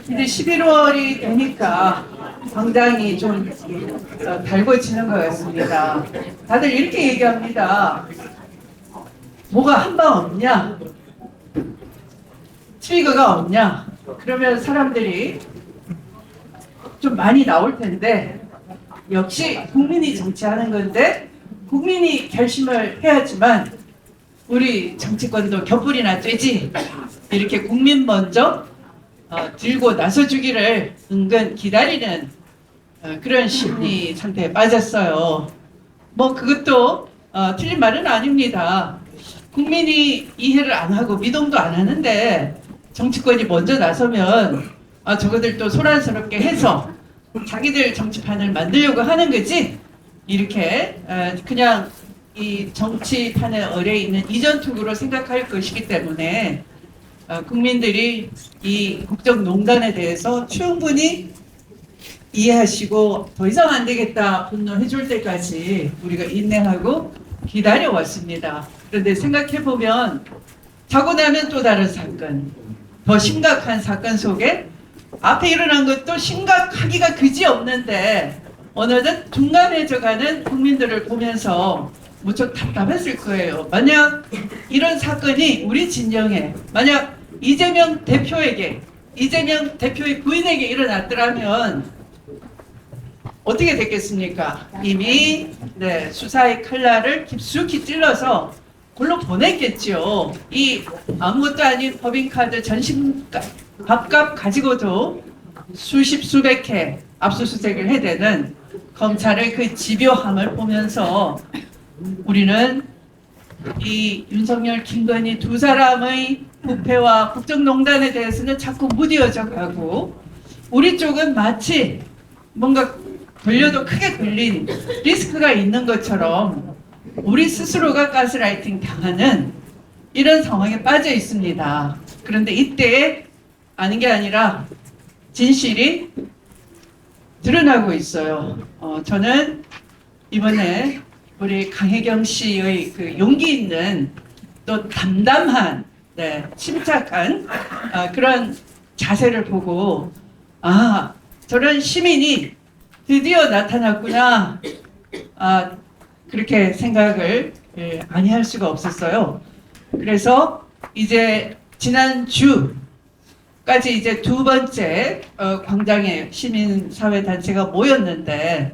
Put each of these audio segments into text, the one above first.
이제 11월이 되니까 당장이 좀 달궈지는 것 같습니다. 다들 이렇게 얘기합니다. 뭐가 한 방 없냐? 트리거가 없냐? 그러면 사람들이 좀 많이 나올 텐데, 역시 국민이 정치하는 건데 국민이 결심을 해야지만 우리 정치권도 곁불이나 쬐지, 이렇게 국민 먼저 들고 나서주기를 은근 기다리는 그런 심리 상태에 빠졌어요. 뭐 그것도 틀린 말은 아닙니다. 국민이 이해를 안 하고 미동도 안 하는데 정치권이 먼저 나서면 저거들 또 소란스럽게 해서 자기들 정치판을 만들려고 하는 거지, 이렇게 그냥 이 정치판에 어뢰 있는 이전투구로 생각할 것이기 때문에 국민들이 이 국정농단에 대해서 충분히 이해하시고 더 이상 안 되겠다 분노해 줄 때까지 우리가 인내하고 기다려왔습니다. 그런데 생각해보면 자고 나면 또 다른 사건, 더 심각한 사건 속에 앞에 일어난 것도 심각하기가 그지없는데 어느덧 둔감해져가는 국민들을 보면서 무척 답답했을 거예요. 만약 이런 사건이 우리 진영에, 만약 이재명 대표에게, 이재명 대표의 부인에게 일어났더라면 어떻게 됐겠습니까? 이미 수사의 칼날을 깊숙이 찔러서 골로 보냈겠죠. 이 아무것도 아닌 법인카드 전신값, 밥값 가지고도 수십 수백 회 압수수색을 해대는 검찰의 그 집요함을 보면서 우리는 이 윤석열, 김건희 두 사람의 부패와 국정농단에 대해서는 자꾸 무뎌져 가고, 우리 쪽은 마치 뭔가 걸려도 크게 걸린 리스크가 있는 것처럼 우리 스스로가 가스라이팅 당하는 이런 상황에 빠져 있습니다. 그런데 이때 아닌 게 아니라 진실이 드러나고 있어요. 저는 이번에 우리 강혜경 씨의 그 용기 있는 또 담담한, 침착한 그런 자세를 보고 저런 시민이 드디어 나타났구나, 그렇게 생각을 아니할 수가 없었어요. 그래서 이제 지난주까지 이제 두 번째 광장에 시민사회단체가 모였는데,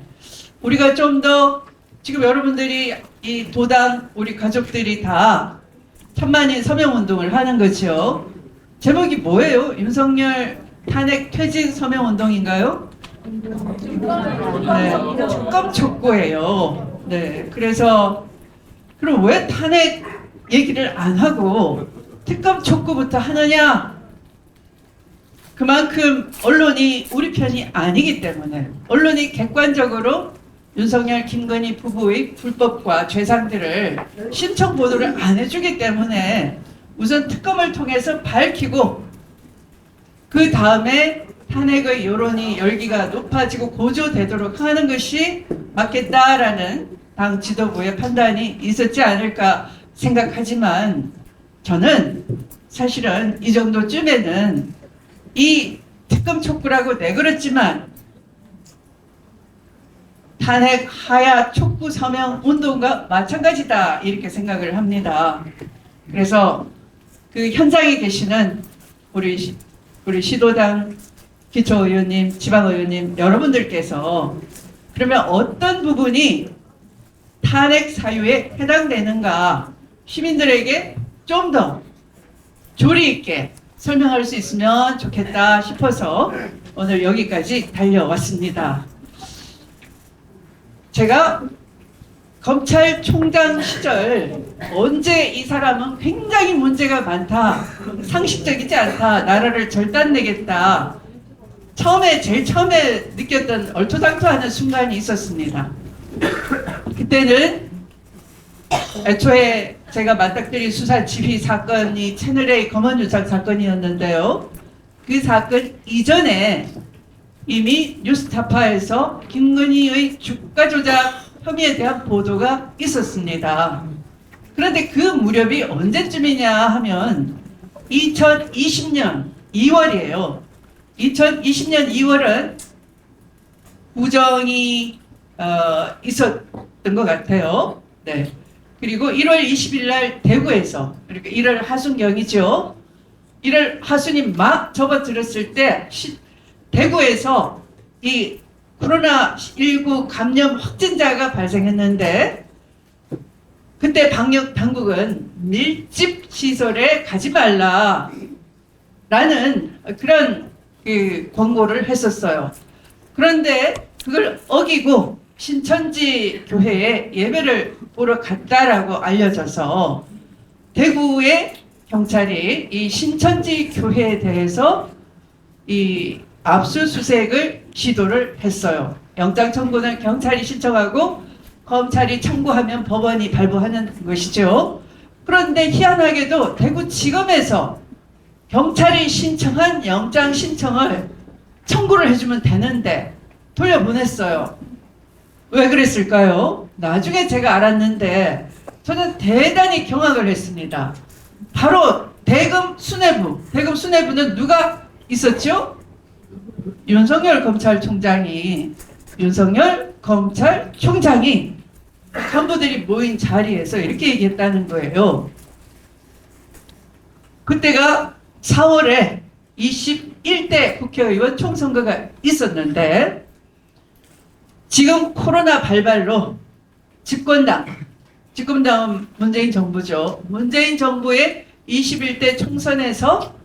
우리가 좀 더 지금 여러분들이 이 도당 우리 가족들이 다 천만인 서명운동을 하는 거죠. 제목이 뭐예요? 윤석열 탄핵 퇴진 서명운동인가요? 특검 촉구예요. 그래서 그럼 왜 탄핵 얘기를 안 하고 특검 촉구부터 하느냐? 그만큼 언론이 우리 편이 아니기 때문에, 언론이 객관적으로 윤석열, 김건희 부부의 불법과 죄상들을 심층 보도를 안 해주기 때문에 우선 특검을 통해서 밝히고 그 다음에 탄핵의 여론이 열기가 높아지고 고조되도록 하는 것이 맞겠다라는 당 지도부의 판단이 있었지 않을까 생각하지만, 저는 사실은 이 정도쯤에는 이 특검 촉구라고 내걸었지만 탄핵 하야 촉구 서명 운동과 마찬가지다, 이렇게 생각을 합니다. 그래서 그 현장에 계시는 우리 시도당 기초의원님, 지방의원님 여러분들께서 그러면 어떤 부분이 탄핵 사유에 해당되는가 시민들에게 좀 더 조리 있게 설명할 수 있으면 좋겠다 싶어서 오늘 여기까지 달려왔습니다. 제가 검찰총장 시절 언제 이 사람은 굉장히 문제가 많다, 상식적이지 않다, 나라를 절단내겠다, 제일 처음에 느꼈던 얼토당토하는 순간이 있었습니다. 그때는 애초에 제가 맞닥뜨린 수사 지휘 사건이 채널A 검언유착 사건이었는데요. 그 사건 이전에 이미 뉴스타파에서 김건희의 주가 조작 혐의에 대한 보도가 있었습니다. 그런데 그 무렵이 언제쯤이냐 하면 2020년 2월이에요. 2020년 2월은 부정이 있었던 것 같아요. 네. 그리고 1월 20일 날 대구에서, 그러니까 1월 하순경이죠. 1월 하순이 막 접어들었을 때 대구에서 이 코로나19 감염 확진자가 발생했는데, 그때 방역 당국은 밀집 시설에 가지 말라 라는 그런 권고를 했었어요. 그런데 그걸 어기고 신천지 교회에 예배를 보러 갔다라고 알려져서 대구의 경찰이 이 신천지 교회에 대해서 이 압수수색을 시도를 했어요. 영장 청구는 경찰이 신청하고 검찰이 청구하면 법원이 발부하는 것이죠. 그런데 희한하게도 대구지검에서 경찰이 신청한 영장 신청을 청구를 해주면 되는데 돌려보냈어요. 왜 그랬을까요? 나중에 제가 알았는데 저는 대단히 경악을 했습니다. 바로 대검 수뇌부는 누가 있었죠? 윤석열 검찰총장이 간부들이 모인 자리에서 이렇게 얘기했다는 거예요. 그때가 4월에 21대 국회의원 총선거가 있었는데 지금 코로나 발발로 집권당은 문재인 정부죠. 문재인 정부의 21대 총선에서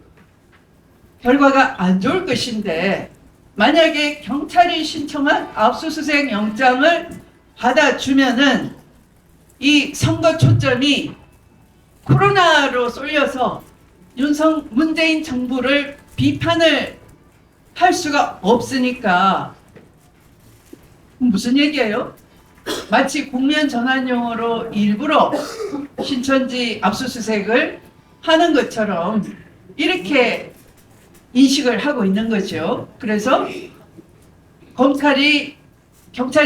결과가 안 좋을 것인데 만약에 경찰이 신청한 압수수색 영장을 받아주면은 이 선거 초점이 코로나로 쏠려서 문재인 정부를 비판을 할 수가 없으니까 무슨 얘기예요? 마치 국면 전환용으로 일부러 신천지 압수수색을 하는 것처럼 이렇게 인식을 하고 있는 거죠. 그래서 경찰이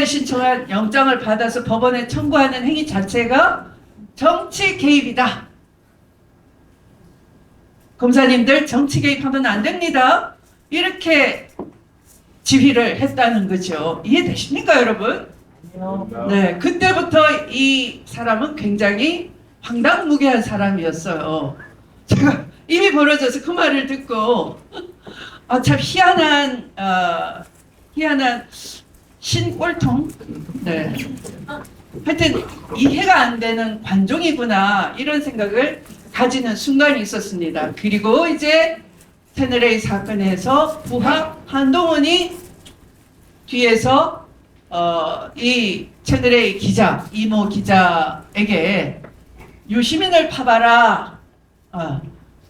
신청한 영장을 받아서 법원에 청구하는 행위 자체가 정치 개입이다. 검사님들 정치 개입하면 안 됩니다. 이렇게 지휘를 했다는 거죠. 이해되십니까, 여러분? 네, 그때부터 이 사람은 굉장히 황당무계한 사람이었어요. 제가 입이 벌어져서 그 말을 듣고 참 희한한 신꼴통. 네. 하여튼 이해가 안 되는 관종이구나 이런 생각을 가지는 순간이 있었습니다. 그리고 이제 채널A 사건에서 부하 한동훈이 뒤에서 이 채널A 기자, 이모 기자에게 유시민을 파봐라.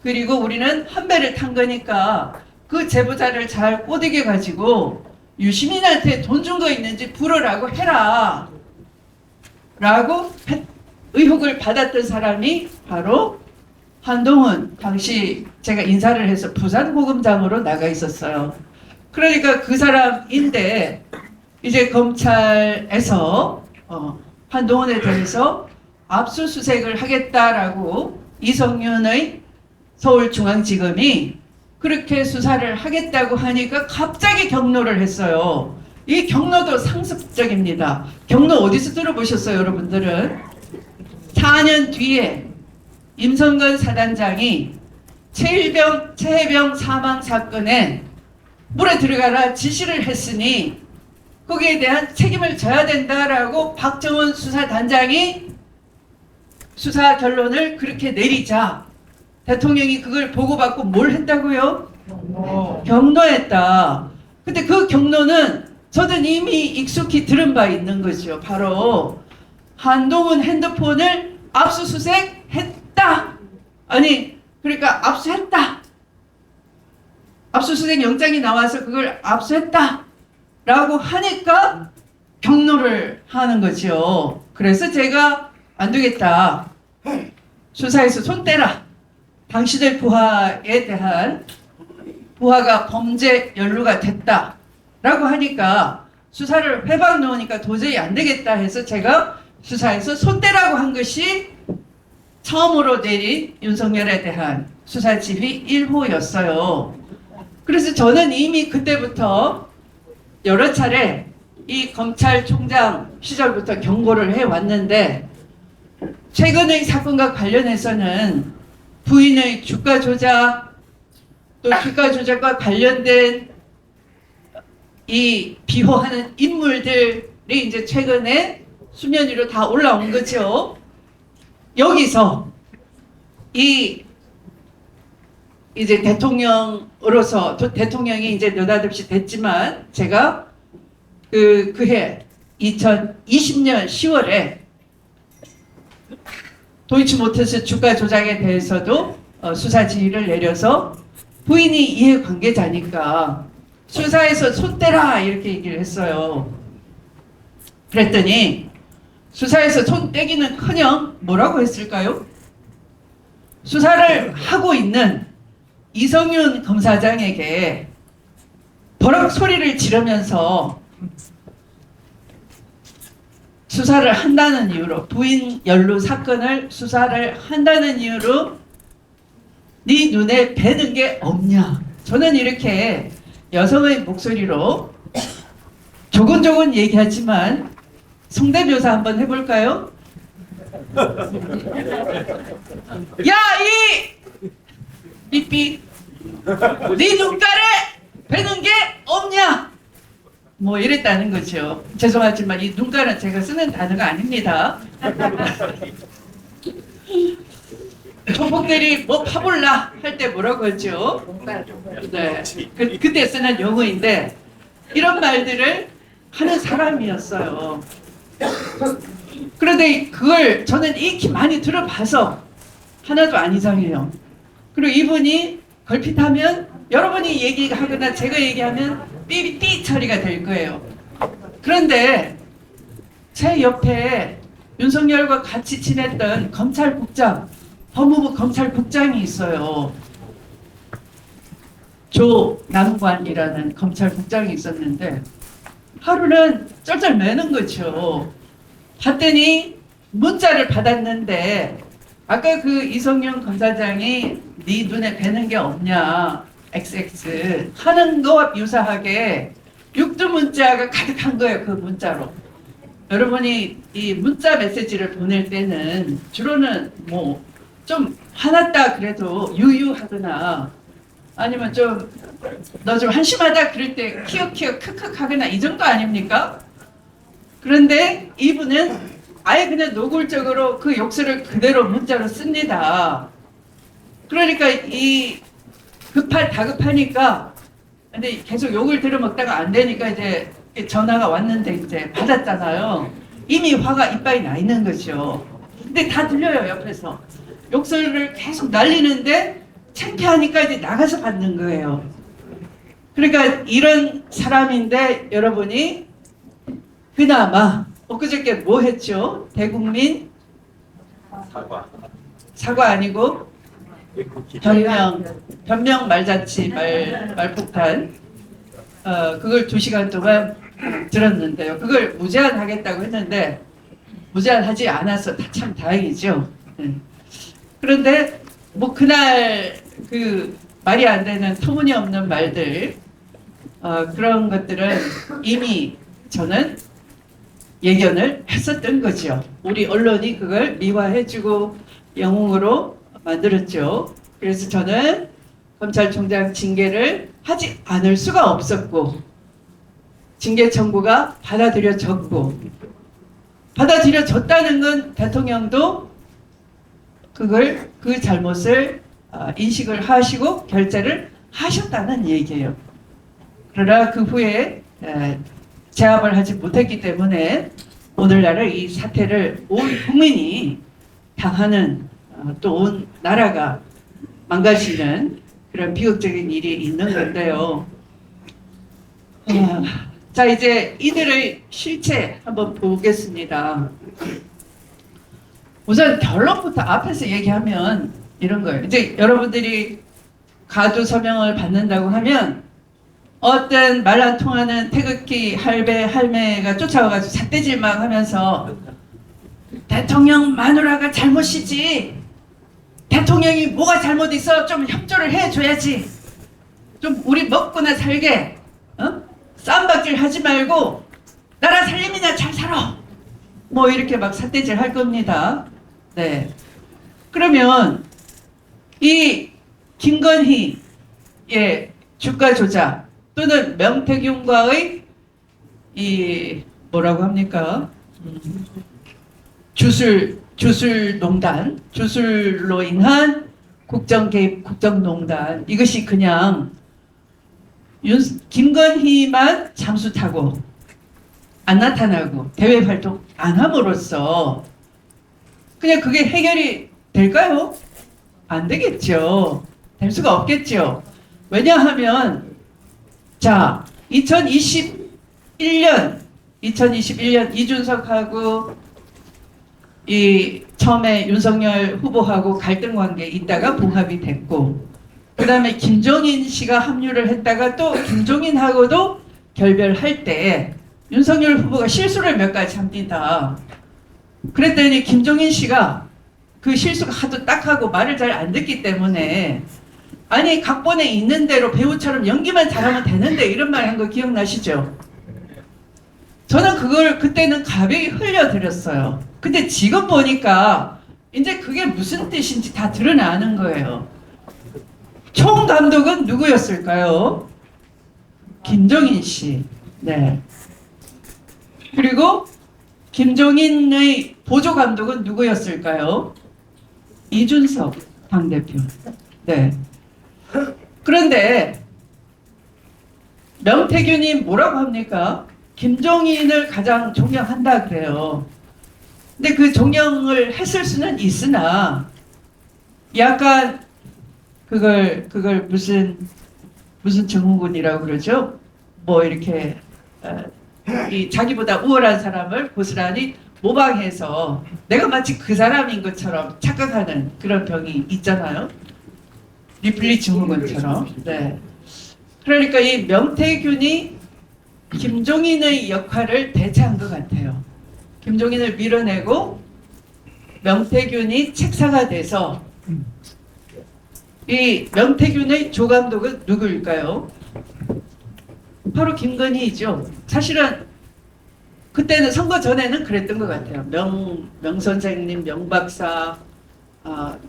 그리고 우리는 한 배를 탄 거니까 그 제보자를 잘 꼬드겨 가지고 유시민한테 돈 준 거 있는지 불어라고 해라. 라고 의혹을 받았던 사람이 바로 한동훈, 당시 제가 인사를 해서 부산고검장으로 나가 있었어요. 그러니까 그 사람인데 이제 검찰에서 한동훈에 대해서 압수수색을 하겠다라고 이성윤의 서울중앙지검이 그렇게 수사를 하겠다고 하니까 갑자기 경로를 했어요. 이 경로도 상습적입니다. 경로 어디서 들어보셨어요, 여러분들은? 4년 뒤에 임성근 사단장이 최혜병 사망 사건에 물에 들어가라 지시를 했으니 거기에 대한 책임을 져야 된다라고 박정훈 수사단장이 수사 결론을 그렇게 내리자 대통령이 그걸 보고받고 뭘 했다고요? 경로했다. 근데 그 경로는 저는 이미 익숙히 들은 바 있는 거죠. 바로 한동훈 핸드폰을 압수수색했다. 그러니까 압수했다. 압수수색 영장이 나와서 그걸 압수했다. 라고 하니까 경로를 하는 거죠. 그래서 제가 안 되겠다. 수사에서 손 떼라. 당신들 부하에 대한 부하가 범죄 연루가 됐다. 라고 하니까 수사를 회방 놓으니까 도저히 안 되겠다 해서 제가 수사에서 손 떼라고 한 것이 처음으로 내린 윤석열에 대한 수사 지휘 1호였어요. 그래서 저는 이미 그때부터 여러 차례 이 검찰총장 시절부터 경고를 해왔는데, 최근의 사건과 관련해서는 부인의 주가 조작, 또 주가 조작과 관련된 이 비호하는 인물들이 이제 최근에 수면 위로 다 올라온 거죠. 여기서 이제 대통령으로서, 대통령이 이제 느닷없이 됐지만, 제가 그해 2020년 10월에 도이치모터스 주가 조작에 대해서도 수사 지휘를 내려서 부인이 이해관계자니까 수사에서 손 떼라 이렇게 얘기를 했어요. 그랬더니 수사에서 손 떼기는커녕 뭐라고 했을까요? 수사를 하고 있는 이성윤 검사장에게 버럭 소리를 지르면서 수사를 한다는 이유로, 부인 연루 사건을 수사를 한다는 이유로 네 눈에 뵈는 게 없냐. 저는 이렇게 여성의 목소리로 조곤조곤 얘기하지만 성대묘사 한번 해볼까요? 야, 이 삐삐, 네 눈가에 뵈는 게 없냐? 뭐 이랬다는 거죠. 죄송하지만 이 눈가는 제가 쓰는 단어가 아닙니다. 조폭들이 뭐 파볼라 할 때 뭐라고 했죠? 네, 그때 쓰는 용어인데 이런 말들을 하는 사람이었어요. 그런데 그걸 저는 익히 많이 들어봐서 하나도 안 이상해요. 그리고 이분이 걸핏하면 여러분이 얘기하거나 제가 얘기하면 삐삐 처리가 될 거예요. 그런데 제 옆에 윤석열과 같이 지냈던 검찰국장, 법무부 검찰국장이 있어요. 조남관이라는 검찰국장이 있었는데 하루는 쩔쩔 매는 거죠. 봤더니 문자를 받았는데 아까 그 이성윤 검사장이 네 눈에 뵈는 게 없냐 XX 하는 거와 유사하게 육두 문자가 가득한 거예요. 그 문자로. 여러분이 이 문자 메시지를 보낼 때는 주로는 뭐 좀 화났다 그래도 유유하거나 아니면 좀 너 좀 한심하다 그럴 때 키읔키읔 크크 하거나 이 정도 아닙니까? 그런데 이분은 아예 그냥 노골적으로 그 욕설을 그대로 문자로 씁니다. 그러니까 이 다급하니까 근데 계속 욕을 들어먹다가 안 되니까 이제 전화가 왔는데 이제 받았잖아요. 이미 화가 이빨이 나 있는 거죠. 근데 다 들려요, 옆에서. 욕설을 계속 날리는데 창피하니까 이제 나가서 받는 거예요. 그러니까 이런 사람인데 여러분이 그나마 엊그저께 뭐 했죠? 대국민 사과 아니고 변명 말잔치 말폭탄 그걸 2시간 동안 들었는데요. 그걸 무제한하겠다고 했는데 무제한하지 않아서 참 다행이죠. 그런데 뭐 그날 그 말이 안 되는 터무니없는 말들 그런 것들은 이미 저는 예견을 했었던 거죠. 우리 언론이 그걸 미화해주고 영웅으로 만들었죠. 그래서 저는 검찰총장 징계를 하지 않을 수가 없었고 징계 청구가 받아들여졌고 받아들여졌다는 건 대통령도 그 잘못을 인식을 하시고 결재를 하셨다는 얘기예요. 그러나 그 후에 제압을 하지 못했기 때문에 오늘날의 이 사태를 온 국민이 당하는 또 온 나라가 망가지는 그런 비극적인 일이 있는 건데요. 자, 이제 이들의 실체 한번 보겠습니다. 우선 결론부터 앞에서 얘기하면 이런 거예요. 이제 여러분들이 가두 서명을 받는다고 하면 어떤 말 안 통하는 태극기 할매가 쫓아와가지고 삿대질 막 하면서 대통령 마누라가 잘못이지 대통령이 뭐가 잘못 있어 좀 협조를 해줘야지 좀 우리 먹고나 살게, 쌈박질 하지 말고 나라 살림이나 잘 살아. 뭐 이렇게 막 삿대질 할 겁니다. 네. 그러면 이 김건희의 주가 조작 또는 명태균과의 이 뭐라고 합니까? 주술농단, 주술로 인한 국정개입, 국정농단, 이것이 그냥 김건희만 잠수 타고 안 나타나고 대외 활동 안 함으로써 그냥 그게 해결이 될까요? 안 되겠죠. 될 수가 없겠죠. 왜냐하면 자 2021년 이준석하고 이 처음에 윤석열 후보하고 갈등 관계에 있다가 봉합이 됐고, 그 다음에 김종인 씨가 합류를 했다가 또 김종인하고도 결별할 때 윤석열 후보가 실수를 몇 가지 합니다. 그랬더니 김종인 씨가 그 실수가 하도 딱하고 말을 잘 안 듣기 때문에 아니 각본에 있는 대로 배우처럼 연기만 잘하면 되는데 이런 말 한 거 기억나시죠? 저는 그걸 그때는 가볍게 흘려드렸어요. 근데 지금 보니까 이제 그게 무슨 뜻인지 다 드러나는 거예요. 총감독은 누구였을까요? 김종인 씨. 네. 그리고 김종인의 보조감독은 누구였을까요? 이준석 당대표. 네. 그런데 명태균이 뭐라고 합니까? 김종인을 가장 존경한다 그래요. 근데 그 존경을 했을 수는 있으나 약간 그걸 무슨 증후군이라고 그러죠? 뭐 이렇게 이 자기보다 우월한 사람을 고스란히 모방해서 내가 마치 그 사람인 것처럼 착각하는 그런 병이 있잖아요. 리플리 증후군처럼. 네. 그러니까 이 명태균이 김종인의 역할을 대체한 것 같아요. 김종인을 밀어내고 명태균이 책사가 돼서 이 명태균의 조감독은 누구일까요? 바로 김건희이죠. 사실은 그때는 선거 전에는 그랬던 것 같아요. 명 선생님, 명 박사,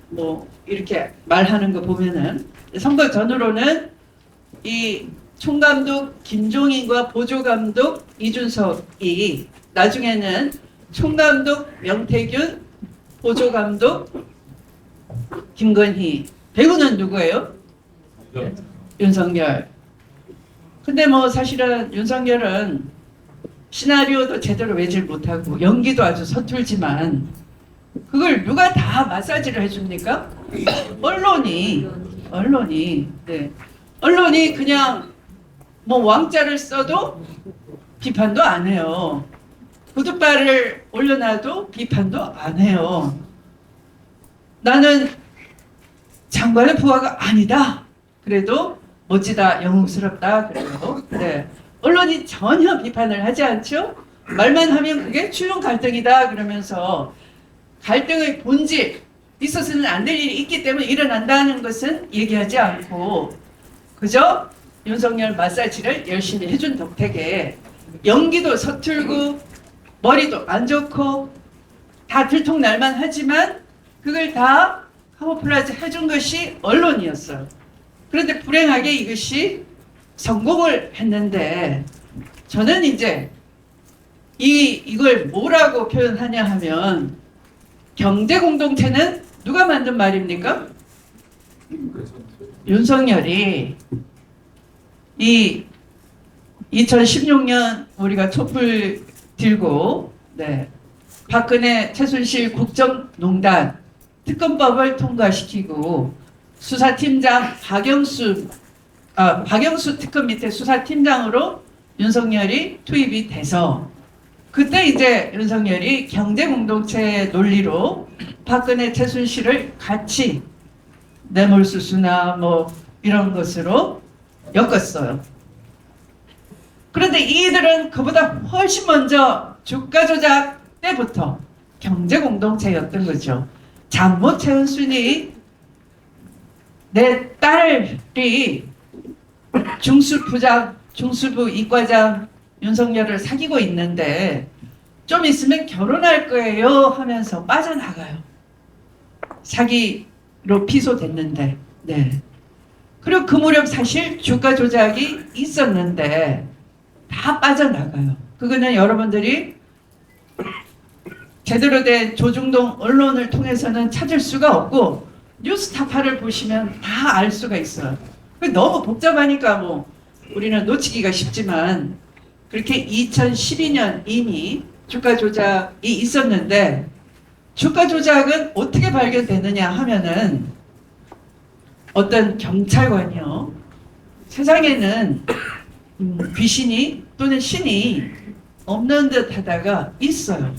뭐 이렇게 말하는 거 보면은 선거 전으로는 이 총감독 김종인과 보조감독 이준석이 나중에는 총감독 명태균, 보조감독 김건희, 배우는 누구예요? 윤석열. 근데 뭐 사실은 윤석열은 시나리오도 제대로 외질 못하고 연기도 아주 서툴지만 그걸 누가 다 마사지를 해줍니까? 언론이. 네. 언론이 그냥 뭐 왕자를 써도 비판도 안 해요. 구두발을 올려놔도 비판도 안 해요. 나는 장관의 부하가 아니다. 그래도 멋지다, 영웅스럽다. 그래요. 네. 언론이 전혀 비판을 하지 않죠? 말만 하면 그게 추론 갈등이다. 그러면서 갈등의 본질, 있어서는 안 될 일이 있기 때문에 일어난다는 것은 얘기하지 않고 그저 윤석열 마사지를 열심히 해준 덕택에 연기도 서툴고 머리도 안 좋고 다 들통날만 하지만 그걸 다 카모플라지 해준 것이 언론이었어요. 그런데 불행하게 이것이 성공을 했는데 저는 이제 이걸 뭐라고 표현하냐 하면 경제공동체는 누가 만든 말입니까? 윤석열이 이 2016년 우리가 촛불 들고 박근혜 최순실 국정농단 특검법을 통과시키고 수사팀장 박영수 특검 밑에 수사팀장으로 윤석열이 투입이 돼서 그때 이제 윤석열이 경제공동체 논리로 박근혜 최순실을 같이 뇌물수수나 뭐 이런 것으로 엮었어요. 그런데 이들은 그보다 훨씬 먼저 주가 조작 때부터 경제공동체였던 거죠. 장모 최은순이 내 딸이 중수부장, 중수부 이과장 윤석열을 사귀고 있는데 좀 있으면 결혼할 거예요 하면서 빠져나가요. 사기로 피소됐는데. 네. 그리고 그 무렵 사실 주가 조작이 있었는데 다 빠져나가요. 그거는 여러분들이 제대로 된 조중동 언론을 통해서는 찾을 수가 없고 뉴스타파를 보시면 다 알 수가 있어요. 너무 복잡하니까 뭐 우리는 놓치기가 쉽지만 그렇게 2012년 이미 주가 조작이 있었는데 주가 조작은 어떻게 발견되느냐 하면은 어떤 경찰관이요. 세상에는 귀신이 또는 신이 없는 듯 하다가 있어요.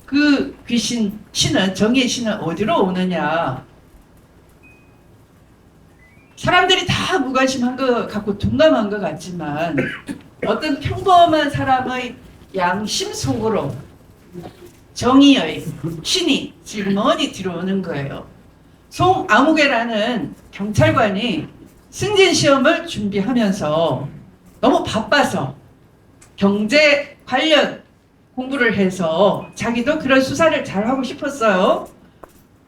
그 귀신, 신은, 정의의 신은 어디로 오느냐. 사람들이 다 무관심한 것 같고 둔감한 것 같지만 어떤 평범한 사람의 양심 속으로 정의의 신이 질문이 들어오는 거예요. 송아무개라는 경찰관이 승진 시험을 준비하면서 너무 바빠서 경제 관련 공부를 해서 자기도 그런 수사를 잘하고 싶었어요.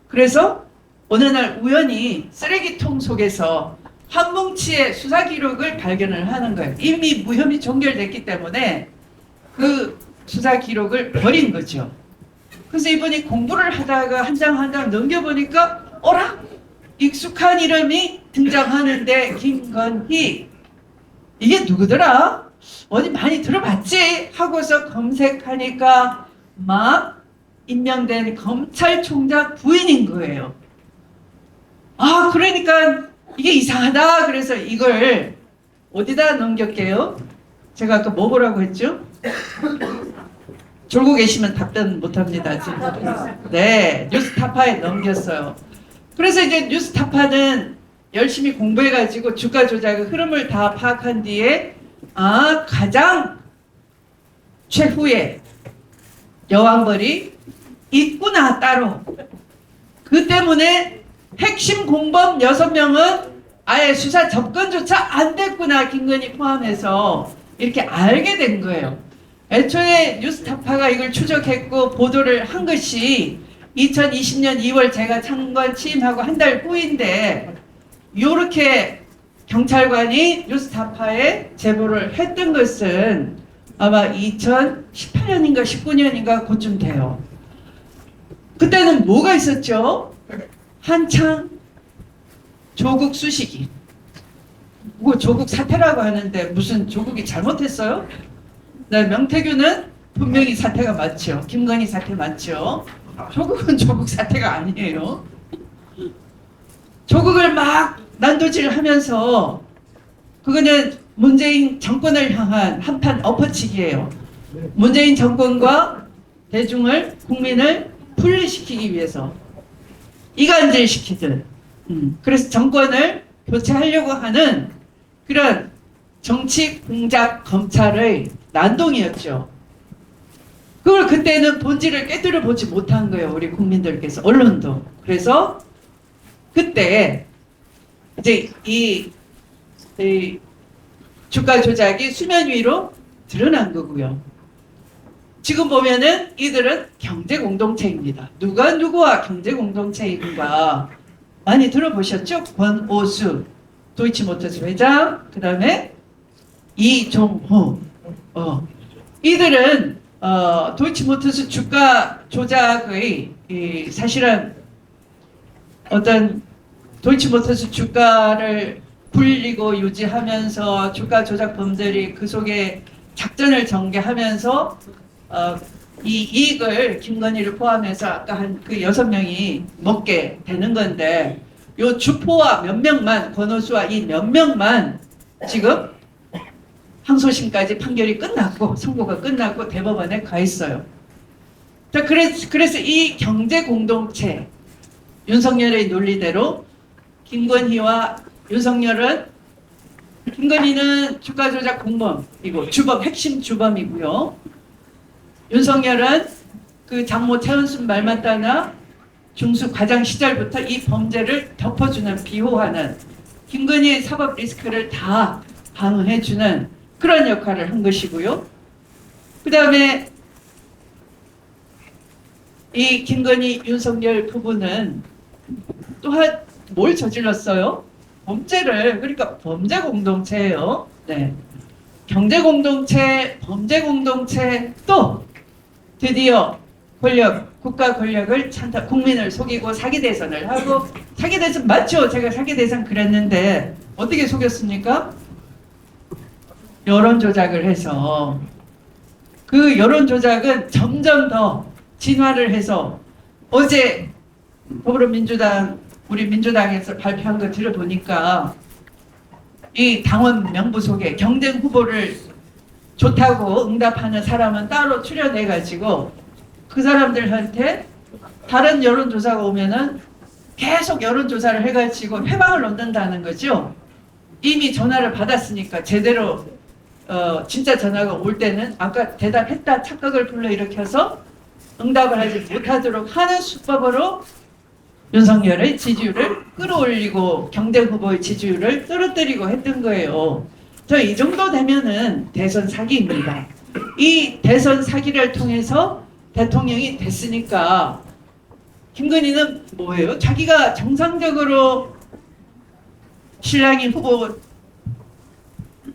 그래서 어느 날 우연히 쓰레기통 속에서 한 뭉치의 수사 기록을 발견을 하는 거예요. 이미 무혐의 종결됐기 때문에 그 수사 기록을 버린 거죠. 그래서 이분이 공부를 하다가 한 장 한 장 넘겨보니까 어라? 익숙한 이름이 등장하는데 김건희. 이게 누구더라? 어디 많이 들어봤지? 하고서 검색하니까 막 임명된 검찰총장 부인인 거예요. 아, 그러니까 이게 이상하다. 그래서 이걸 어디다 넘겼게요? 제가 아까 뭐 보라고 했죠? 졸고 계시면 답변 못합니다. 지금. 네, 뉴스타파에 넘겼어요. 그래서 이제 뉴스타파는 열심히 공부해가지고 주가 조작의 흐름을 다 파악한 뒤에 가장 최후의 여왕벌이 있구나 따로. 그 때문에 핵심 공범 6명은 아예 수사 접근조차 안 됐구나. 김건희 포함해서 이렇게 알게 된 거예요. 애초에 뉴스타파가 이걸 추적했고 보도를 한 것이 2020년 2월 제가 창관 취임하고 한 달 후인데 이렇게 경찰관이 뉴스타파에 제보를 했던 것은 아마 2018년인가 19년인가 그쯤 돼요. 그때는 뭐가 있었죠? 한창 조국 수식이. 뭐 조국 사태라고 하는데 무슨 조국이 잘못했어요? 네, 명태균은 분명히 사태가 맞죠. 김건희 사태 맞죠. 조국은 조국 사태가 아니에요. 조국을 막 난도질하면서 그거는 문재인 정권을 향한 한판 엎어치기예요. 문재인 정권과 대중을, 국민을 분리시키기 위해서 이간질시키듯. 그래서 정권을 교체하려고 하는 그런 정치 공작 검찰의 난동이었죠. 그걸 그때는 본질을 깨뜨려 보지 못한 거예요. 우리 국민들께서, 언론도. 그래서 그때 이제 이 주가 조작이 수면 위로 드러난 거고요. 지금 보면은 이들은 경제 공동체입니다. 누가 누구와 경제 공동체인가 많이 들어보셨죠? 권오수 도이치모터스 회장, 그 다음에 이종후. 이들은 도이치모터스 주가 조작의 사실은 어떤 도이치모터스 주가를 불리고 유지하면서 주가 조작범들이 그 속에 작전을 전개하면서 이 이익을 김건희를 포함해서 아까 한 그 6명이 먹게 되는 건데 요 주포와 몇 명만, 권오수와 이 몇 명만 지금 항소심까지 판결이 끝났고 선고가 끝났고 대법원에 가 있어요. 자, 그래서 이 경제 공동체 윤석열의 논리대로 김건희와 윤석열은, 김건희는 주가 조작 공범이고 주범, 핵심 주범이고요. 윤석열은 그 장모 최은순 말 맞다나 중수 과장 시절부터 이 범죄를 덮어주는, 비호하는 김건희의 사법 리스크를 다 방어해주는 그런 역할을 한 것이고요. 그 다음에 이 김건희, 윤석열 부부는 또한 뭘 저질렀어요? 범죄를, 그러니까 범죄 공동체예요. 네. 경제 공동체, 범죄 공동체, 또 드디어 권력, 국가 권력을 찬탈, 국민을 속이고 사기 대선을 하고, 사기 대선 맞죠? 제가 사기 대선 그랬는데 어떻게 속였습니까? 여론 조작을 해서, 그 여론 조작은 점점 더 진화를 해서, 어제 더불어민주당, 우리 민주당에서 발표한 거 들어보니까 이 당원 명부 속에 경쟁 후보를 좋다고 응답하는 사람은 따로 추려내가지고 그 사람들한테 다른 여론조사가 오면은 계속 여론조사를 해가지고 회방을 넣는다는 거죠. 이미 전화를 받았으니까 제대로 진짜 전화가 올 때는 아까 대답했다 착각을 불러일으켜서 응답을 하지 못하도록 하는 수법으로 윤석열의 지지율을 끌어올리고 경쟁 후보의 지지율을 떨어뜨리고 했던 거예요. 저 이 정도 되면은 대선 사기입니다. 이 대선 사기를 통해서 대통령이 됐으니까 김건희는 뭐예요? 자기가 정상적으로 신랑이 후보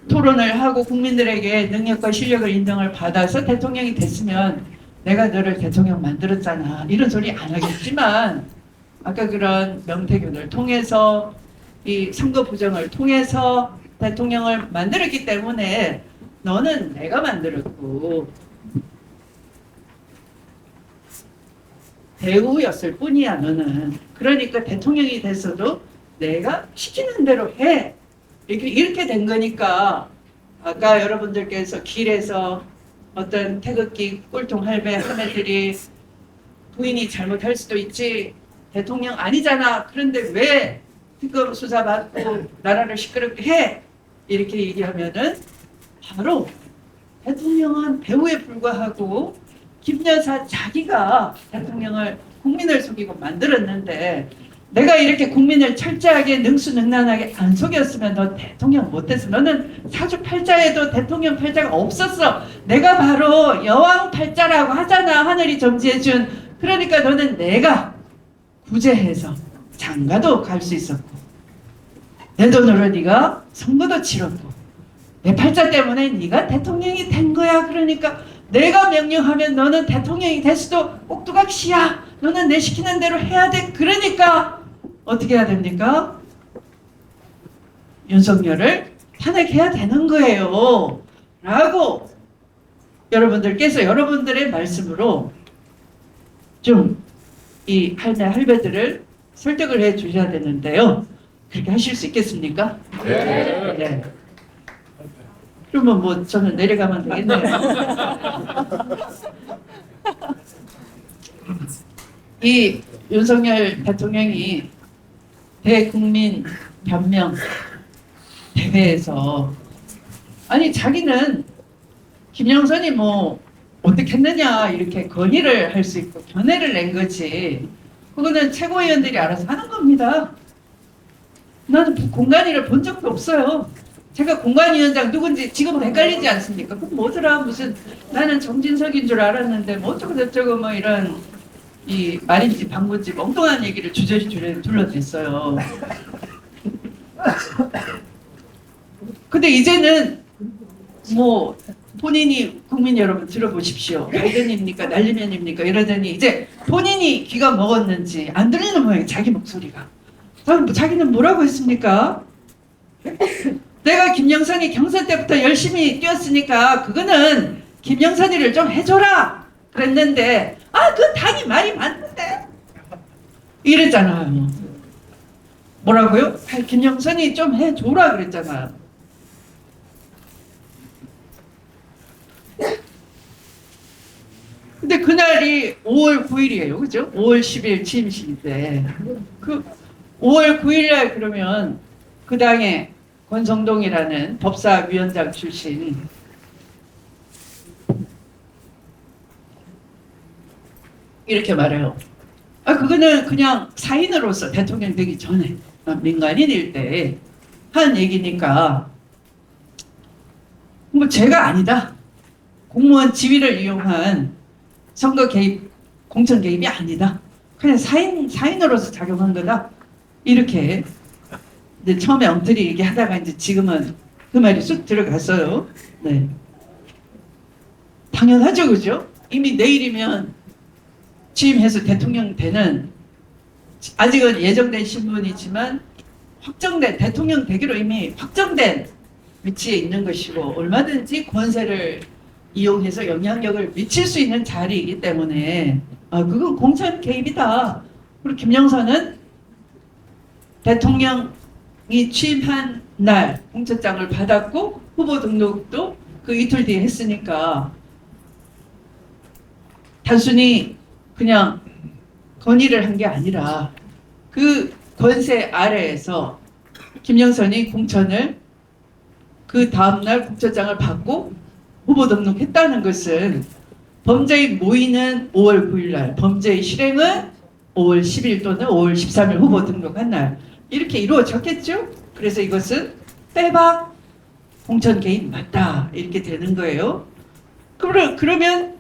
토론을 하고 국민들에게 능력과 실력을 인정을 받아서 대통령이 됐으면 내가 너를 대통령 만들었잖아 이런 소리 안 하겠지만, 아까 그런 명태균을 통해서 이 선거 부정을 통해서 대통령을 만들었기 때문에 너는 내가 만들었고 배우였을 뿐이야 너는. 그러니까 대통령이 됐어도 내가 시키는 대로 해. 이렇게 된 거니까 아까 여러분들께서 길에서 어떤 태극기 꼴통 할배 할매들이 부인이 잘못할 수도 있지 대통령 아니잖아. 그런데 왜 특검 수사 받고 나라를 시끄럽게 해? 이렇게 얘기하면은 바로 대통령은 배우에 불과하고 김 여사 자기가 대통령을 국민을 속이고 만들었는데 내가 이렇게 국민을 철저하게 능수능란하게 안 속였으면 너 대통령 못했어. 너는 사주팔자에도 대통령 팔자가 없었어. 내가 바로 여왕팔자라고 하잖아. 하늘이 점지해준. 그러니까 너는 내가 구제해서 장가도 갈 수 있었고 내 돈으로 네가 선거도 치렀고 내 팔자 때문에 네가 대통령이 된 거야. 그러니까 내가 명령하면 너는 대통령이 될 수도 꼭두각시야. 너는 내 시키는 대로 해야 돼. 그러니까 어떻게 해야 됩니까? 윤석열을 탄핵해야 되는 거예요. 라고 여러분들께서 여러분들의 말씀으로 좀 이 할배들을 설득을 해 주셔야 되는데요. 그렇게 하실 수 있겠습니까? 네. 네. 그러면 뭐 저는 내려가면 되겠네요. 이 윤석열 대통령이 대국민 변명 대회에서 아니 자기는 김영선이 뭐 어떻게 했느냐 이렇게 건의를 할 수 있고 견해를 낸 거지. 그거는 최고위원들이 알아서 하는 겁니다. 나는 공관위를 본 적도 없어요. 제가 공관위원장 누군지 지금 헷갈리지 않습니까? 그럼 뭐더라 무슨 나는 정진석인 줄 알았는데 뭐 어쩌고 저쩌고 뭐 이런 이 말인지 방문지 엉뚱한 얘기를 주저리 둘러댔어요. 근데 이제는 뭐 본인이 국민 여러분 들어보십시오. 바이든입니까 날리면입니까 이러더니 이제 본인이 귀가 먹었는지 안 들리는 모양이에요. 자기 목소리가. 자기는 뭐라고 했습니까? 내가 김영선이 경선 때부터 열심히 뛰었으니까 그거는 김영선이를 좀 해줘라 그랬는데 그 당이 말이 많은데 이랬잖아요. 뭐라고요? 김영선이 좀 해줘라 그랬잖아요. 근데 그날이 5월 9일이에요. 그죠? 5월 10일 취임식인데 그 5월 9일날 그러면 그 당에 권성동이라는 법사위원장 출신 이렇게 말해요. 그거는 그냥 사인으로서 대통령 되기 전에 민간인일 때 한 얘기니까 뭐 제가 아니다. 공무원 지위를 이용한 선거 개입, 공천 개입이 아니다. 그냥 사인으로서 작용한 거다. 이렇게 이제 처음에 엉터리 얘기하다가 이제 지금은 그 말이 쑥 들어갔어요. 네. 당연하죠, 그죠? 이미 내일이면 취임해서 대통령 되는, 아직은 예정된 신분이지만 확정된, 대통령 되기로 이미 확정된 위치에 있는 것이고 얼마든지 권세를 이용해서 영향력을 미칠 수 있는 자리이기 때문에 그건 공천 개입이다. 그리고 김영선은 대통령이 취임한 날 공천장을 받았고 후보 등록도 그 이틀 뒤에 했으니까 단순히 그냥 건의를 한 게 아니라 그 권세 아래에서 김영선이 공천을 그 다음날 공천장을 받고 후보 등록했다는 것은 범죄의 모의는 5월 9일 날, 범죄의 실행은 5월 10일 또는 5월 13일 후보 등록한 날 이렇게 이루어졌겠죠? 그래서 이것은 빼박 공천 개입 맞다 이렇게 되는 거예요. 그러면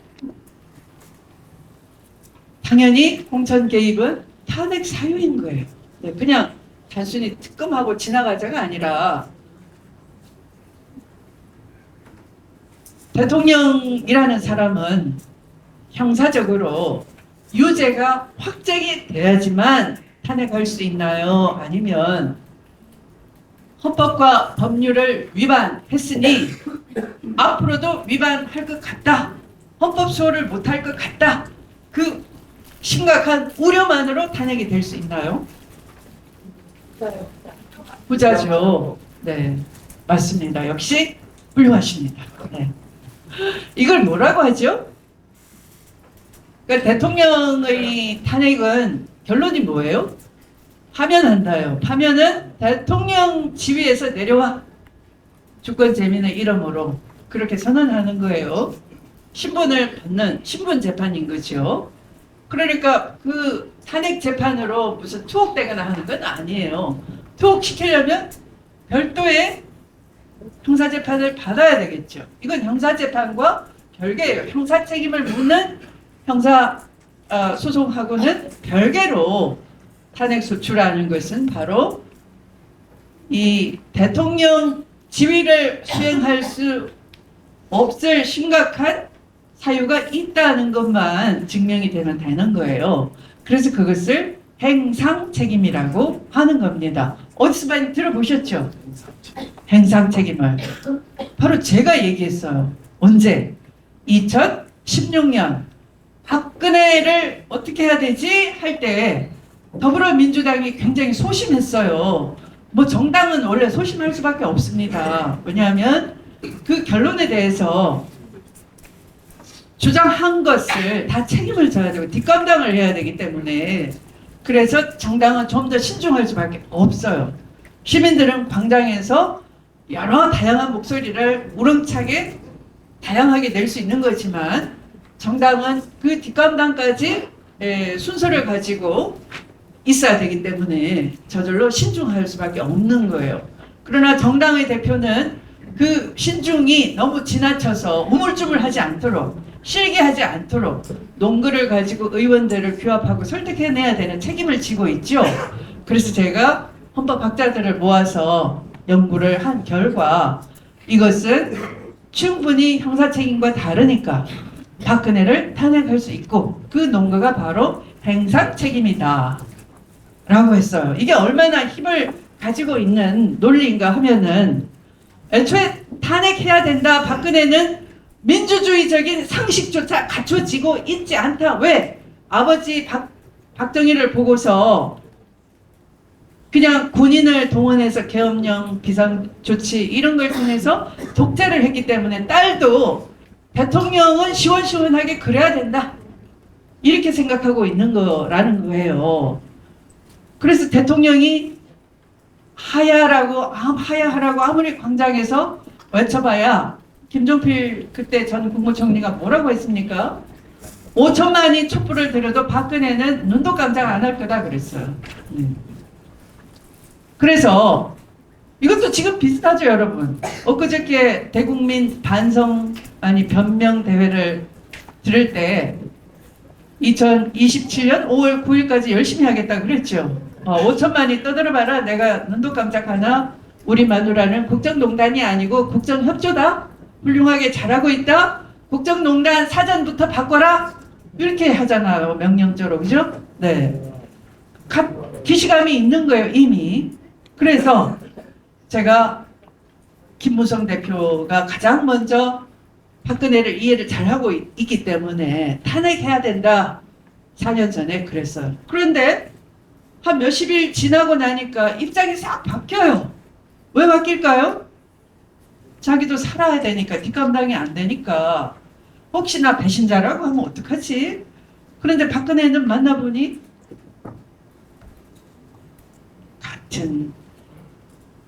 당연히 공천 개입은 탄핵 사유인 거예요. 네, 그냥 단순히 특검하고 지나가자가 아니라 대통령이라는 사람은 형사적으로 유죄가 확정이 돼야지만 탄핵할 수 있나요? 아니면 헌법과 법률을 위반했으니 앞으로도 위반할 것 같다. 헌법 수호를 못할 것 같다. 그 심각한 우려만으로 탄핵이 될 수 있나요? 부자죠. 네, 맞습니다. 역시 훌륭하십니다. 네. 이걸 뭐라고 하죠? 그러니까 대통령의 탄핵은 결론이 뭐예요? 파면한다요. 파면은 대통령 지위에서 내려와. 주권 재민의 이름으로 그렇게 선언하는 거예요. 신분을 받는 신분 재판인 거죠. 그러니까 그 탄핵 재판으로 무슨 투옥되거나 하는 건 아니에요. 투옥시키려면 별도의 형사재판을 받아야 되겠죠. 이건 형사재판과 별개예요. 형사 책임을 묻는 형사 소송하고는 별개로 탄핵 소추라는 것은 바로 이 대통령 지위를 수행할 수 없을 심각한 사유가 있다는 것만 증명이 되면 되는 거예요. 그래서 그것을 행상 책임이라고 하는 겁니다. 어디서 많이 들어보셨죠? 행상 책임을. 바로 제가 얘기했어요. 언제? 2016년 박근혜를 어떻게 해야 되지? 할 때 더불어민주당이 굉장히 소심했어요. 뭐 정당은 원래 소심할 수밖에 없습니다. 왜냐하면 그 결론에 대해서 주장한 것을 다 책임을 져야 되고 뒷감당을 해야 되기 때문에 그래서 정당은 좀 더 신중할 수밖에 없어요. 시민들은 광장에서 여러 다양한 목소리를 우렁차게 다양하게 낼 수 있는 거지만 정당은 그 뒷감당까지 순서를 가지고 있어야 되기 때문에 저절로 신중할 수밖에 없는 거예요. 그러나 정당의 대표는 그 신중이 너무 지나쳐서 우물쭈물하지 않도록 실기하지 않도록 논거를 가지고 의원들을 규합하고 설득해내야 되는 책임을 지고 있죠. 그래서 제가 헌법학자들을 모아서 연구를 한 결과 이것은 충분히 형사책임과 다르니까 박근혜를 탄핵할 수 있고 그 논거가 바로 행사책임이다 라고 했어요. 이게 얼마나 힘을 가지고 있는 논리인가 하면은 애초에 탄핵해야 된다. 박근혜는 민주주의적인 상식조차 갖춰지고 있지 않다. 왜? 아버지 박정희를 보고서 그냥 군인을 동원해서 계엄령 비상조치 이런 걸 통해서 독재를 했기 때문에 딸도 대통령은 시원시원하게 그래야 된다. 이렇게 생각하고 있는 거라는 거예요. 그래서 대통령이 하야하라고 아무리 광장에서 외쳐봐야 김종필 그때 전 국무총리가 뭐라고 했습니까? 5천만이 촛불을 들여도 박근혜는 눈도 깜짝 안 할 거다 그랬어요. 그래서 이것도 지금 비슷하죠, 여러분. 엊그저께 대국민 변명 대회를 들을 때 2027년 5월 9일까지 열심히 하겠다고 그랬죠. 5천만이 떠들어봐라. 내가 눈도 깜짝하나 우리 마누라는 국정농단이 아니고 국정협조다. 훌륭하게 잘하고 있다. 국정농단 사전부터 바꿔라. 이렇게 하잖아요. 명령조로. 그죠? 네. 기시감이 있는 거예요. 이미. 그래서 제가 김무성 대표가 가장 먼저 박근혜를 이해를 잘하고 있기 때문에 탄핵해야 된다. 4년 전에 그랬어요. 그런데 한 몇십일 지나고 나니까 입장이 싹 바뀌어요. 왜 바뀔까요? 자기도 살아야 되니까, 뒷감당이 안 되니까. 혹시나 배신자라고 하면 어떡하지? 그런데 박근혜는 만나보니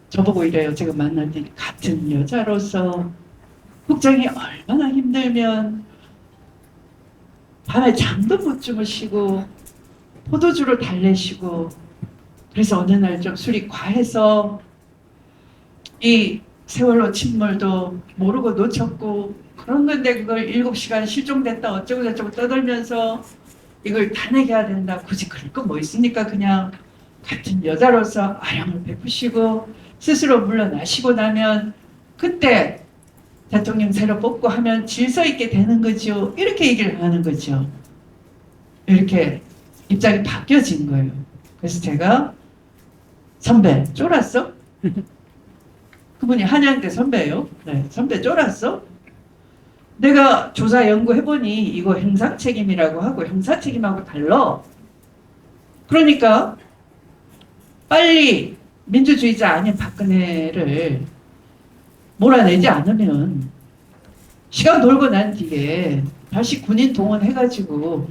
저보고 이래요. 제가 만났더니 같은 여자로서 국정이 얼마나 힘들면 밤에 잠도 못 주무시고 포도주로 달래시고, 그래서 어느 날 좀 술이 과해서 이 세월호 침몰도 모르고 놓쳤고 그런 건데 그걸 7시간 실종됐다 어쩌고 저쩌고 떠들면서 이걸 탄핵해야 된다. 굳이 그럴 거 뭐 있습니까? 그냥 같은 여자로서 아량을 베푸시고 스스로 물러나시고 나면 그때 대통령 새로 뽑고 하면 질서 있게 되는 거죠. 이렇게 얘기를 하는 거죠. 이렇게 입장이 바뀌어진 거예요. 그래서 제가 선배 쫄았어? 그분이 한양대 선배예요. 네, 선배 쫄았어? 내가 조사 연구해보니 이거 행사책임이라고 하고 형사책임하고 달라. 그러니까 빨리 민주주의자 아닌 박근혜를 몰아내지 않으면 시간 돌고 난 뒤에 다시 군인 동원해가지고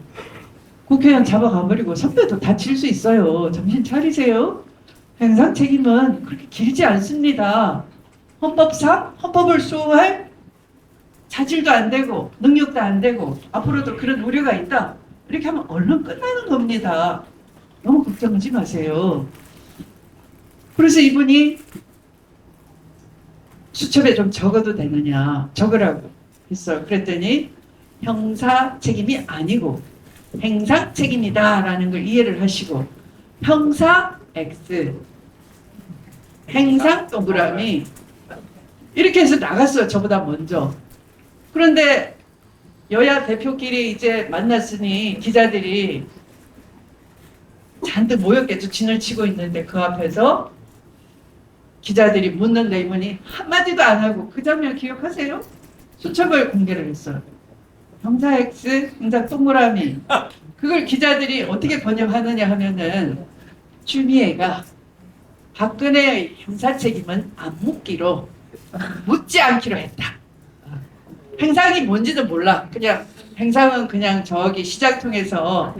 국회의원 잡아가버리고 선배도 다칠 수 있어요. 정신 차리세요. 행상 책임은 그렇게 길지 않습니다. 헌법상 헌법을 수호할 자질도 안 되고 능력도 안 되고 앞으로도 그런 우려가 있다. 이렇게 하면 얼른 끝나는 겁니다. 너무 걱정하지 마세요. 그래서 이분이 수첩에 좀 적어도 되느냐, 적으라고 했어요. 그랬더니 형사 책임이 아니고 행사 책임이다 라는 걸 이해를 하시고 형사 X 행사 동그라미 이렇게 해서 나갔어요. 저보다 먼저. 그런데 여야 대표끼리 이제 만났으니 기자들이 잔뜩 모였겠죠. 진을 치고 있는데 그 앞에서 기자들이 묻는데 이분이 한마디도 안 하고 그 장면 기억하세요? 수첩을 공개를 했어요. 형사 X, 형사 동그라미. 그걸 기자들이 어떻게 번역하느냐 하면은 추미애가 박근혜의 형사 책임은 안 묻기로 묻지 않기로 했다. 행상이 뭔지도 몰라. 그냥 행상은 그냥 저기 시장 통해서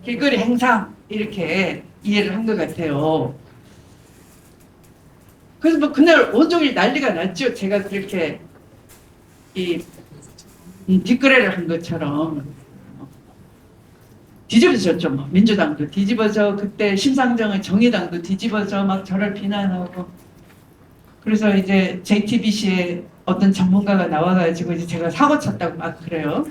길거리 행상 이렇게 이해를 한 것 같아요. 그래서 뭐 그날 온종일 난리가 났죠. 제가 그렇게 이 뒷거래를 한 것처럼 뒤집어졌죠. 뭐 민주당도 뒤집어져, 그때 심상정의 정의당도 뒤집어져 막 저를 비난하고. 그래서 이제 JTBC에 어떤 전문가가 나와가지고 이제 제가 사고 쳤다고 막 그래요.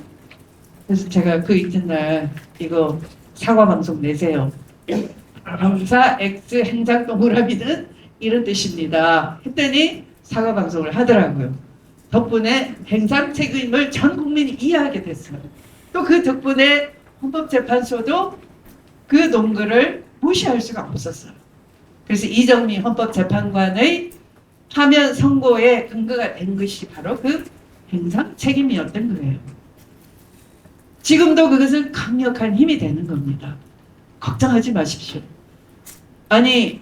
그래서 제가 그 이튿날 이거 사과 방송 내세요. 형사 X 행상 동그라미는 이런 뜻입니다. 했더니 사과 방송을 하더라고요. 덕분에 행상 책임을 전 국민이 이해하게 됐어요. 또 그 덕분에 헌법재판소도 그 논글을 무시할 수가 없었어요. 그래서 이정미 헌법재판관의 파면 선고의 근거가 된 것이 바로 그 행상 책임이었던 거예요. 지금도 그것은 강력한 힘이 되는 겁니다. 걱정하지 마십시오. 아니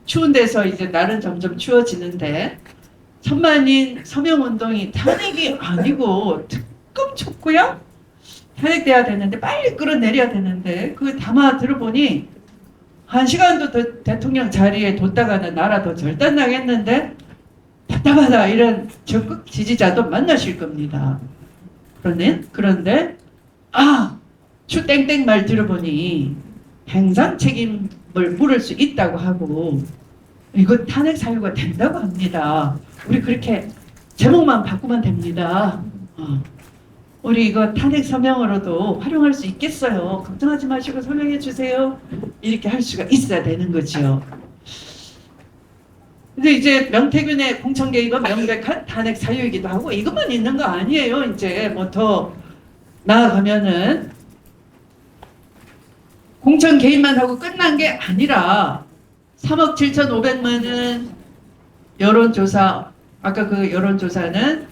추운 데서 이제 날은 점점 추워지는데 천만인 서명운동이 탄핵이 아니고 특검 촉구야? 탄핵돼야 되는데 빨리 끌어내려야 되는데 그 담아 들어보니 1시간도 더 대통령 자리에 뒀다가는 나라 더 절단나겠는데 답답하다 이런 적극 지지자도 만나실 겁니다. 그런데 추 땡땡 말 들어보니 행상 책임을 물을 수 있다고 하고 이거 탄핵 사유가 된다고 합니다. 우리 그렇게 제목만 바꾸면 됩니다. 우리 이거 탄핵 서명으로도 활용할 수 있겠어요. 걱정하지 마시고 서명해 주세요. 이렇게 할 수가 있어야 되는 거죠. 근데 이제 명태균의 공천 개입은 명백한 탄핵 사유이기도 하고 이것만 있는 거 아니에요. 이제 뭐 더 나아가면은 공천 개입만 하고 끝난 게 아니라 3억 7,500만 원 여론조사, 아까 그 여론조사는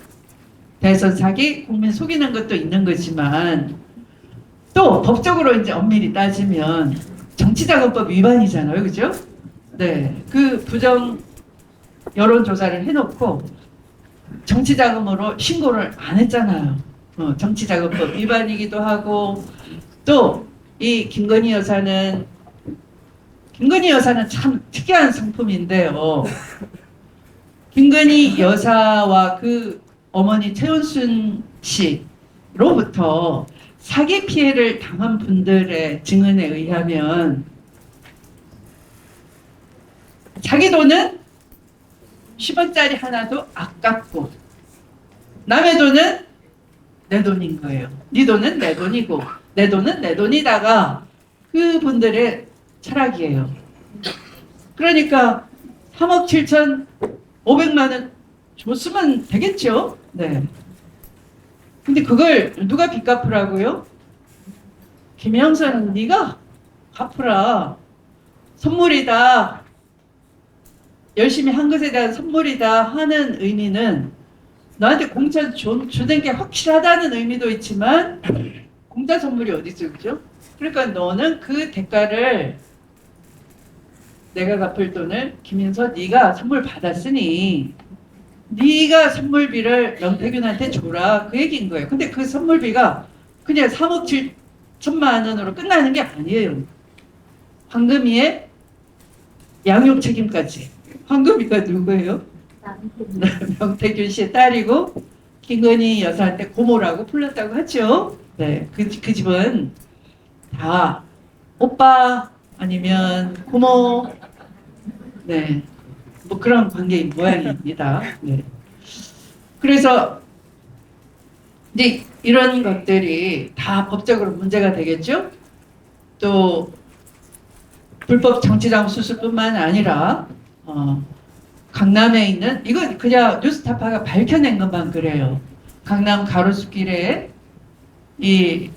대선 사기, 국민 속이는 것도 있는 거지만 또 법적으로 이제 엄밀히 따지면 정치자금법 위반이잖아요. 그죠? 네. 그 부정 여론조사를 해놓고 정치자금으로 신고를 안 했잖아요. 정치자금법 위반이기도 하고 또 이 김건희 여사는 참 특이한 상품인데요. 김건희 여사와 그 어머니 최은순 씨로부터 사기 피해를 당한 분들의 증언에 의하면 자기 돈은 10원짜리 하나도 아깝고 남의 돈은 내 돈인 거예요. 네 돈은 내 돈이고 내 돈은 내 돈이다가 그분들의 철학이에요. 그러니까 3억 7,500만 원 줬으면 되겠죠. 네. 근데 그걸 누가 빚 갚으라고요? 김영선은 네가 갚으라. 선물이다. 열심히 한 것에 대한 선물이다 하는 의미는 너한테 공짜 주는 게 확실하다는 의미도 있지만 공짜 선물이 어디 있어, 그죠? 그러니까 너는 그 대가를 내가 갚을 돈을 김인서 네가 선물 받았으니 네가 선물비를 명태균한테 줘라 그 얘기인 거예요. 근데 그 선물비가 그냥 3억 7천만 원으로 끝나는 게 아니에요. 황금이의 양육 책임까지. 황금이가 누구예요? 명태균 씨의 딸이고 김건희 여사한테 고모라고 불렀다고 하죠. 네, 그 집은 다 오빠 아니면 고모, 네, 뭐 그런 관계인 모양입니다. 네. 그래서 이제 이런 것들이 다 법적으로 문제가 되겠죠. 또 불법 정치자금 수수뿐만 아니라 강남에 있는 이건 그냥 뉴스타파가 밝혀낸 것만 그래요. 강남 가로수길에 이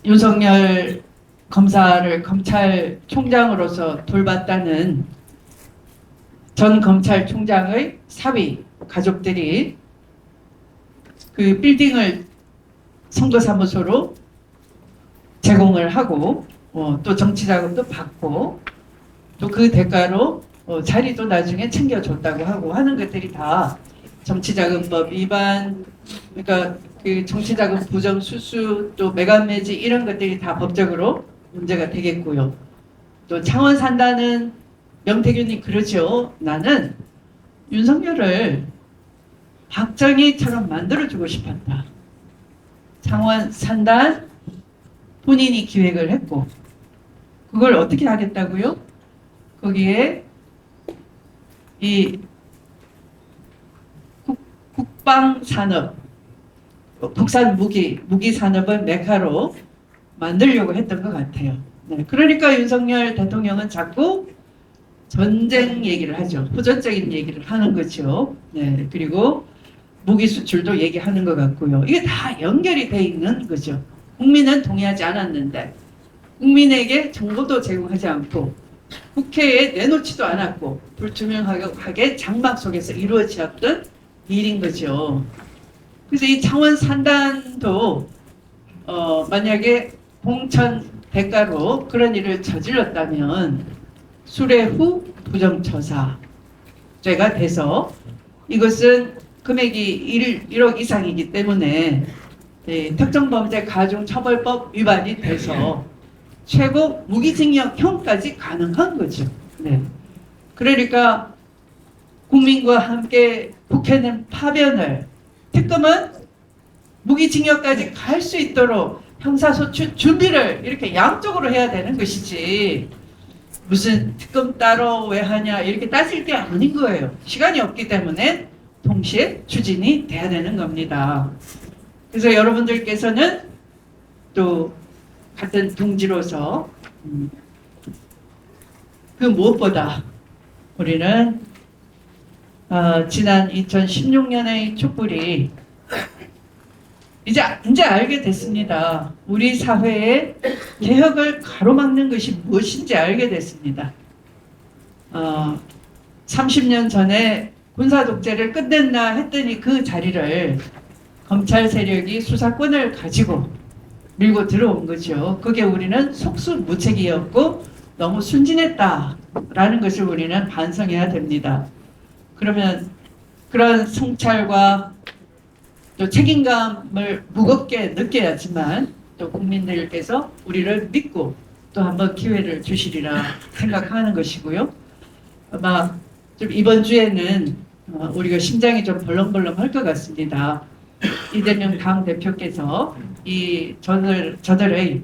윤석열 검사를 검찰총장으로서 돌봤다는 전 검찰총장의 사위 가족들이 그 빌딩을 선거사무소로 제공을 하고 또 정치자금도 받고 또 그 대가로 자리도 나중에 챙겨줬다고 하고 하는 것들이 다 정치자금법 위반, 그러니까 그 정치자금 부정 수수 또 매간매지 이런 것들이 다 법적으로 문제가 되겠고요. 또 창원 산다는 명태균이 그러죠. 나는 윤석열을 박정희처럼 만들어주고 싶었다. 창원 산단 본인이 기획을 했고 그걸 어떻게 하겠다고요? 거기에 이 국방산업, 국산 무기 산업을 메카로 만들려고 했던 것 같아요. 네, 그러니까 윤석열 대통령은 자꾸 전쟁 얘기를 하죠. 후전적인 얘기를 하는 거죠. 네, 그리고 무기 수출도 얘기하는 것 같고요. 이게 다 연결이 돼 있는 거죠. 국민은 동의하지 않았는데 국민에게 정보도 제공하지 않고 국회에 내놓지도 않았고 불투명하게 장막 속에서 이루어졌던 일인 거죠. 그래서 이 창원 산단도 만약에 공천 대가로 그런 일을 저질렀다면 수뢰 후 부정처사죄가 돼서 이것은 금액이 1억 이상이기 때문에 특정범죄가중처벌법 위반이 돼서 최고 무기징역형까지 가능한 거죠. 네. 그러니까 국민과 함께 국회는 파변을, 특검은 무기징역까지 갈 수 있도록 형사소추 준비를 이렇게 양쪽으로 해야 되는 것이지 무슨 특검 따로 왜 하냐 이렇게 따질 게 아닌 거예요. 시간이 없기 때문에 동시에 추진이 돼야 되는 겁니다. 그래서 여러분들께서는 또 같은 동지로서 그 무엇보다 우리는 지난 2016년의 촛불이 이제 알게 됐습니다. 우리 사회의 개혁을 가로막는 것이 무엇인지 알게 됐습니다. 30년 전에 군사 독재를 끝냈나 했더니 그 자리를 검찰 세력이 수사권을 가지고 밀고 들어온 거죠. 그게 우리는 속수무책이었고 너무 순진했다라는 것을 우리는 반성해야 됩니다. 그러면 그런 성찰과 또 책임감을 무겁게 느껴야지만 또 국민들께서 우리를 믿고 또 한번 기회를 주시리라 생각하는 것이고요. 아마 좀 이번 주에는 우리가 심장이 좀 벌렁벌렁 할 것 같습니다. 이재명 당대표께서 이 저들의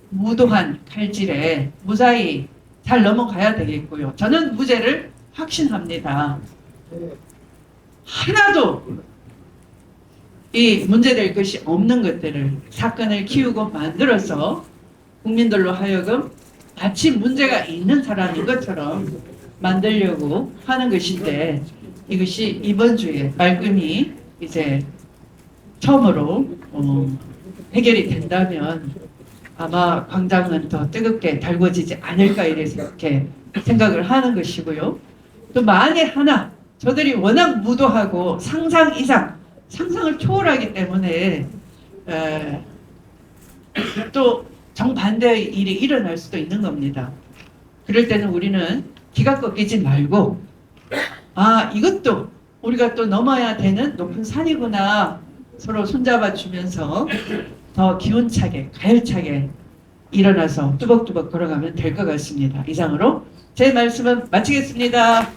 무도한 칼질에 무사히 잘 넘어가야 되겠고요. 저는 무죄를 확신합니다. 하나도 이 문제될 것이 없는 것들을 사건을 키우고 만들어서 국민들로 하여금 마치 문제가 있는 사람인 것처럼 만들려고 하는 것인데 이것이 이번 주에 말끔히 이제 처음으로 해결이 된다면 아마 광장은 더 뜨겁게 달궈지지 않을까 이렇게 생각을 하는 것이고요. 또 만에 하나 저들이 워낙 무도하고 상상 이상 상상을 초월하기 때문에 또 정반대의 일이 일어날 수도 있는 겁니다. 그럴 때는 우리는 기가 꺾이지 말고 이것도 우리가 또 넘어야 되는 높은 산이구나 서로 손잡아 주면서 더 기운차게 가열차게 일어나서 뚜벅뚜벅 걸어가면 될 것 같습니다. 이상으로 제 말씀은 마치겠습니다.